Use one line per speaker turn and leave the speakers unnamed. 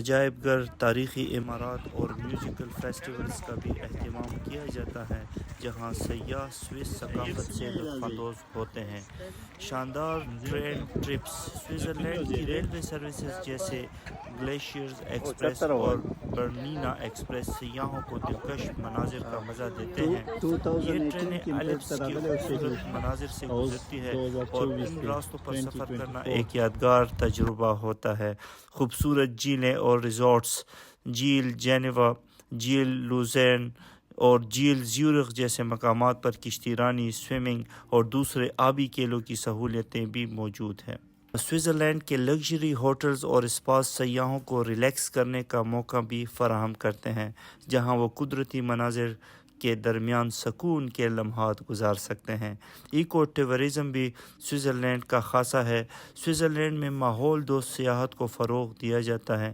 عجائب گھر، تاریخی عمارات اور میوزیکل فیسٹیولز کا بھی اہتمام کیا جاتا ہے جہاں سیاح سوئس ثقافت سے لطف اندوز ہوتے ہیں۔ شاندار ٹرین ٹرپس، سوئٹزرلینڈ کی ریلوے سروسز جیسے گلیشیئرز ایکسپریس اور برنینا ایکسپریس سیاحوں کو دلکش مناظر کا مزہ دیتے ہیں۔ یہ ٹرینیں الپس کی خوبصورت مناظر سے گزرتی ہے اور ان راستوں پر سفر کرنا ایک یادگار تجربہ ہوتا ہے۔ خوبصورت جھیلیں اور ریزورٹس، جھیل جینیوا، جھیل لوزرن اور جھیل زیورخ جیسے مقامات پر کشتی رانی، سوئمنگ اور دوسرے آبی کھیلوں کی سہولتیں بھی موجود ہیں۔ سوئٹزرلینڈ کے لگژری ہوٹلز اور اسپاز سیاحوں کو ریلیکس کرنے کا موقع بھی فراہم کرتے ہیں، جہاں وہ قدرتی مناظر کے درمیان سکون کے لمحات گزار سکتے ہیں۔ ایکو ٹورازم بھی سوئٹزرلینڈ کا خاصہ ہے۔ سوئٹزرلینڈ میں ماحول دوست سیاحت کو فروغ دیا جاتا ہے۔